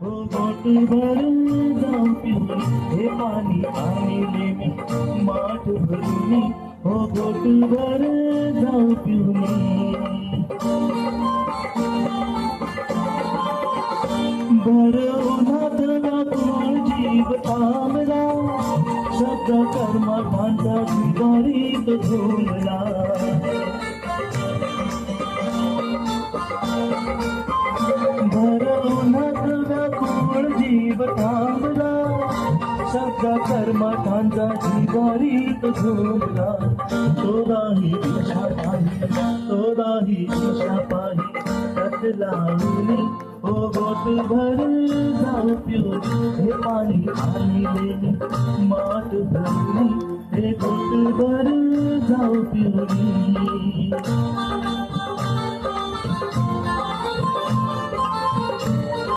हो बोट भर जाऊ पिऊनी हे पाणी आणले मी माठ भरुनी हो बोट भर जाऊ पिऊनी भर उन्हात व्याकुळ जीव थांबला शब्द कर्मांचा जिवारीत झोमला भर उन्हात व्याकुळ जीव थांबला शब्द कर्मांचा जिवारीत झोमला तो नाही दिशा पाही तो नाही दिशा पाही हात लावली हो बोट भर जाऊ पिऊनी हे पाणी आणले मी माठ भरुनी हे बोट भर जाऊ पिऊनी